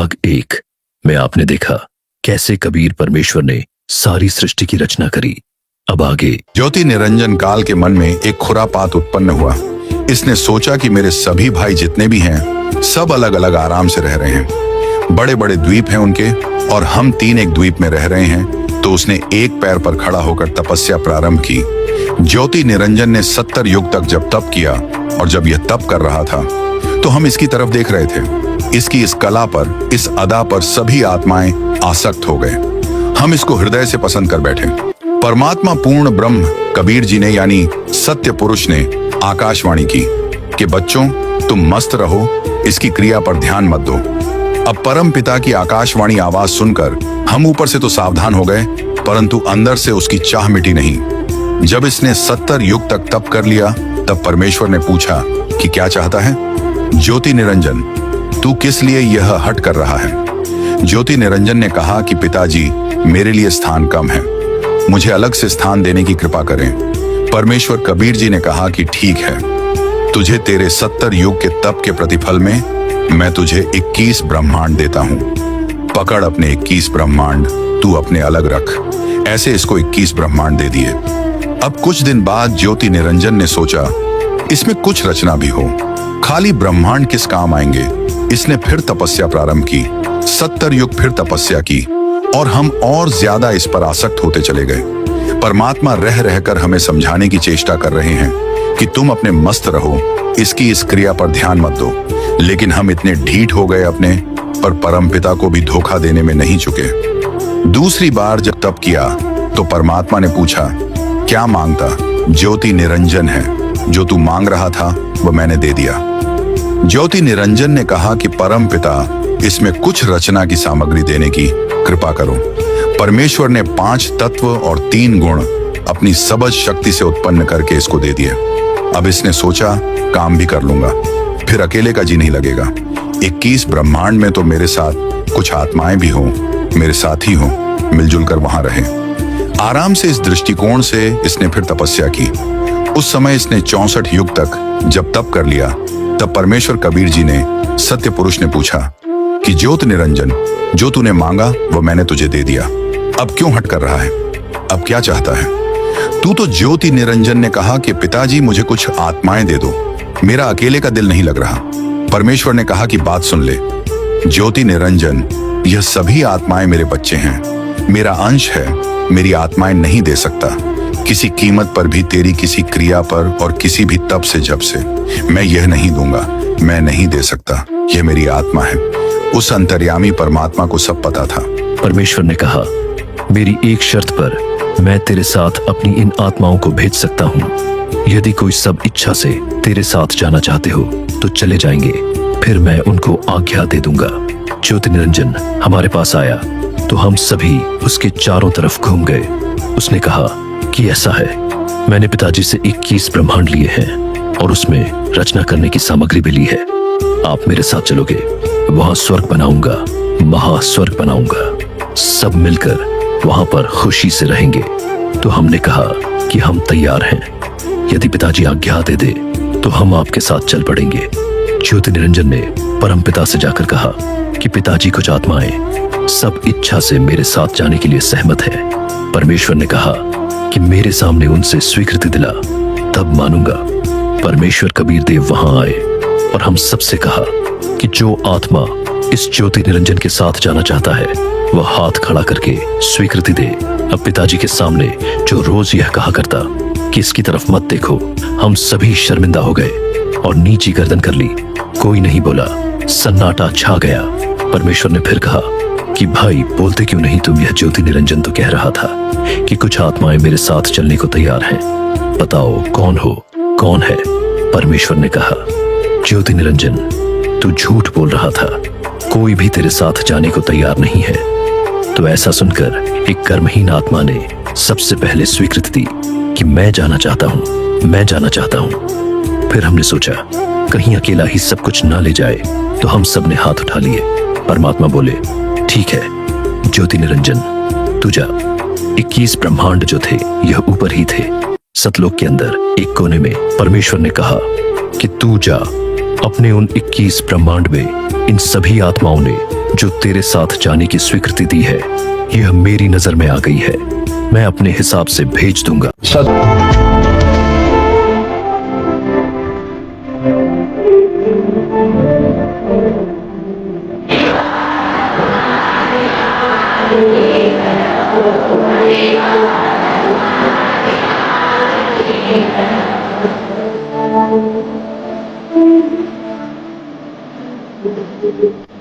भाग 1 में आपने देखा कैसे कबीर परमेश्वर ने सारी सृष्टि की रचना करी। अब आगे। ज्योति निरंजन काल के मन में एक खुरापात उत्पन्न हुआ। इसने सोचा कि मेरे सभी भाई जितने भी हैं सब अलग अलग आराम से रह रहे हैं, बड़े बड़े द्वीप हैं उनके, और हम 3 एक द्वीप में रह रहे हैं। तो उसने एक पैर पर खड़ा होकर तपस्या प्रारंभ की। ज्योति निरंजन ने 70 युग तक जब तप किया, और जब यह तप कर रहा था तो हम इसकी तरफ देख रहे थे। इसकी इस कला पर, इस अदा पर सभी आत्माएं आसक्त हो गए। हम इसको हृदय से पसंद कर बैठे। परमात्मा पूर्ण ब्रह्म कबीर जी ने, यानी सत्य पुरुष ने आकाशवाणी की कि बच्चों तुम मस्त रहो, इसकी क्रिया पर ध्यान मत दो। अब परम पिता की आकाशवाणी आवाज सुनकर हम ऊपर से तो सावधान हो गए, परंतु अंदर से उसकी चाह मिटी नहीं। जब इसने 70 युग तक तप कर लिया, तब परमेश्वर ने पूछा कि क्या चाहता है। ज्योति निरंजन, तू किस लिए यह हट कर रहा है। ज्योति निरंजन ने कहा कि पिताजी, मेरे लिए स्थान कम है, मुझे अलग से स्थान देने की कृपा करें। परमेश्वर कबीर जी ने कहा कि ठीक है, तुझे तेरे 70 युग के तप के प्रतिफल में मैं तुझे 21 ब्रह्मांड देता हूं। पकड़ अपने 21 ब्रह्मांड, तू अपने अलग रख। ऐसे इसको 21 ब्रह्मांड दे दिए। अब कुछ दिन बाद ज्योति निरंजन ने सोचा इसमें कुछ रचना भी हो, खाली ब्रह्मांड किस काम आएंगे। इसने फिर तपस्या प्रारंभ की, 70 युग फिर तपस्या की, और हम और ज्यादा इस पर आसक्त होते चले गए। परमात्मा रह रहकर हमें समझाने की चेष्टा कर रहे हैं कि तुम अपने मस्त रहो, इसकी इस क्रिया पर ध्यान मत दो। लेकिन हम इतने ढीठ हो गए अपने, पर परमपिता को भी धोखा देने में नहीं चुके। दूसरी बार जब तप किया तो परमात्मा ने पूछा क्या मांगता। ज्योति निरंजन है, जो तू मांग रहा था वो मैंने दे दिया। ज्योति निरंजन ने कहा कि परम पिता, इसमें कुछ रचना की सामग्री देने की कृपा करो। परमेश्वर ने 5 तत्व और 3 गुण अपनी सबज शक्ति से उत्पन्न करके इसको दे दिए। अब इसने सोचा काम भी कर लूंगा, फिर अकेले का जी नहीं लगेगा। 21 ब्रह्मांड में तो मेरे साथ कुछ आत्माएं भी हों, मेरे साथी हों, मिलजुल कर वहां रहें। आराम से इस दृष्टिकोण से इसने फिर तपस्या की। उस समय इसने 64 युग तक जब तप कर लिया, तब परमेश्वर कबीर जी ने, सत्य पुरुष ने पूछा कि ज्योति निरंजन, जो तूने मांगा वो मैंने तुझे दे दिया, अब क्यों हट कर रहा है, अब क्या चाहता है तू। तो ज्योति निरंजन ने कहा कि पिताजी मुझे कुछ आत्माएं दे दो, मेरा अकेले का दिल नहीं लग रहा। परमेश्वर ने कहा कि बात सुन ले ज्योति निरंजन, यह सभी आत्माएं मेरे बच्चे हैं, मेरा अंश है, मेरी आत्माएं नहीं दे सकता किसी कीमत पर भी, तेरी किसी क्रिया पर और किसी भी तप से जब से मैं यह नहीं दूंगा, मैं नहीं दे सकता, यह मेरी आत्मा है। उस अंतर्यामी परमात्मा को सब पता था। परमेश्वर ने कहा मेरी एक शर्त पर मैं तेरे साथ अपनी इन आत्माओं को भेज सकता हूँ। यदि कोई सब इच्छा से तेरे साथ जाना चाहते हो तो चले जाएंगे, फिर मैं उनको आज्ञा दे दूंगा। ज्योति निरंजन हमारे पास आया तो हम सभी उसके चारों तरफ घूम गए। उसने कहा कि ऐसा है, मैंने पिताजी से 21 ब्रह्मांड लिए हैं और उसमें रचना करने की सामग्री भी ली है। आप मेरे साथ चलोगे, वहां स्वर्ग बनाऊंगा, महास्वर्ग बनाऊंगा, सब मिलकर वहां पर खुशी से रहेंगे। तो हमने कहा कि हम तैयार हैं, यदि पिताजी आज्ञा दे दे तो हम आपके साथ चल पड़ेंगे। ज्योति निरंजन ने परमपिता से जाकर कहा कि पिताजी कुछ आत्माएं सब इच्छा से मेरे साथ जाने के लिए सहमत है। परमेश्वर ने कहा कि मेरे सामने उनसे स्वीकृति दिला, तब मानूंगा। परमेश्वर कबीर देव वहां आए और हम सबसे कहा कि जो आत्मा इस ज्योति निरंजन के साथ जाना चाहता है वह हाथ खड़ा करके स्वीकृति दे। अब पिताजी के सामने जो रोज यह कहा करता कि इसकी तरफ मत देखो, हम सभी शर्मिंदा हो गए और नीची गर्दन कर ली। कोई नहीं बोला, सन्नाटा छा गया। परमेश्वर ने फिर कहा कि भाई बोलते क्यों नहीं तुम। यह ज्योति निरंजन तो कह रहा था कि कुछ आत्माएं मेरे साथ चलने को तैयार हैं, बताओ कौन हो, कौन है। परमेश्वर ने कहा ज्योति निरंजन तू झूठ बोल रहा था, कोई भी तेरे साथ जाने को तैयार नहीं है। तो ऐसा सुनकर एक कर्महीन आत्मा ने सबसे पहले स्वीकृति दी कि मैं जाना चाहता हूं, मैं जाना चाहता हूं। फिर हमने सोचा कहीं अकेला ही सब कुछ ना ले जाए, तो हम सब ने हाथ उठा लिए। परमात्मा बोले ठीक है ज्योति निरंजन तू जा। 21 ब्रह्मांड जो थे यह ऊपर ही थे, सतलोक के अंदर एक कोने में। परमेश्वर ने कहा कि तू जा, अपने उन 21 ब्रह्मांड में इन सभी आत्माओं ने जो तेरे साथ जाने की स्वीकृति दी है, यह मेरी नजर में आ गई है। मैं अपने हिसाब से भेज दूंगा। Thank you.